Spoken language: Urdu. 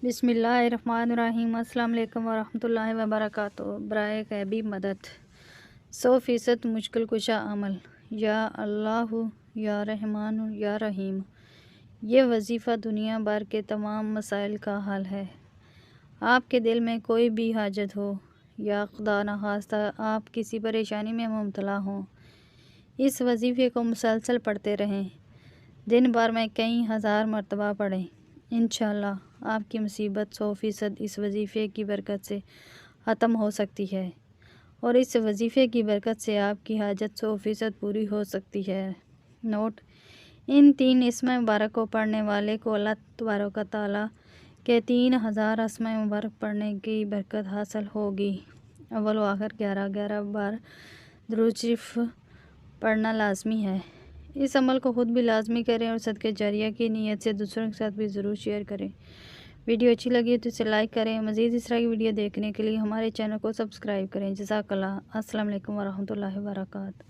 بسم اللہ الرحمن الرحیم۔ السلام علیکم ورحمۃ اللہ وبرکاتہ۔ برائے غیبی مدد 100% مشکل کشا عمل۔ یا اللہ یا رحمان یا رحیم، یہ وظیفہ دنیا بھر کے تمام مسائل کا حل ہے۔ آپ کے دل میں کوئی بھی حاجت ہو یا خدا نخواستہ آپ کسی پریشانی میں مبتلا ہوں، اس وظیفے کو مسلسل پڑھتے رہیں۔ دن بھر میں کئی ہزار مرتبہ پڑھیں۔ انشاءاللہ آپ کی مصیبت 100% اس وظیفے کی برکت سے ختم ہو سکتی ہے، اور اس وظیفے کی برکت سے آپ کی حاجت 100% پوری ہو سکتی ہے۔ نوٹ: ان 3 اسم مبارک کو پڑھنے والے کو اللہ تبارک و تعالیٰ کے 3000 اسم مبارک پڑھنے کی برکت حاصل ہوگی۔ اول و آخر 11 بار درود شریف پڑھنا لازمی ہے۔ اس عمل کو خود بھی لازمی کریں اور صدقہ جاریہ کی نیت سے دوسروں کے ساتھ بھی ضرور شیئر کریں۔ ویڈیو اچھی لگی تو اسے لائک کریں۔ مزید اس طرح کی ویڈیو دیکھنے کے لیے ہمارے چینل کو سبسکرائب کریں۔ جزاک اللہ۔ السلام علیکم ورحمۃ اللہ وبرکاتہ۔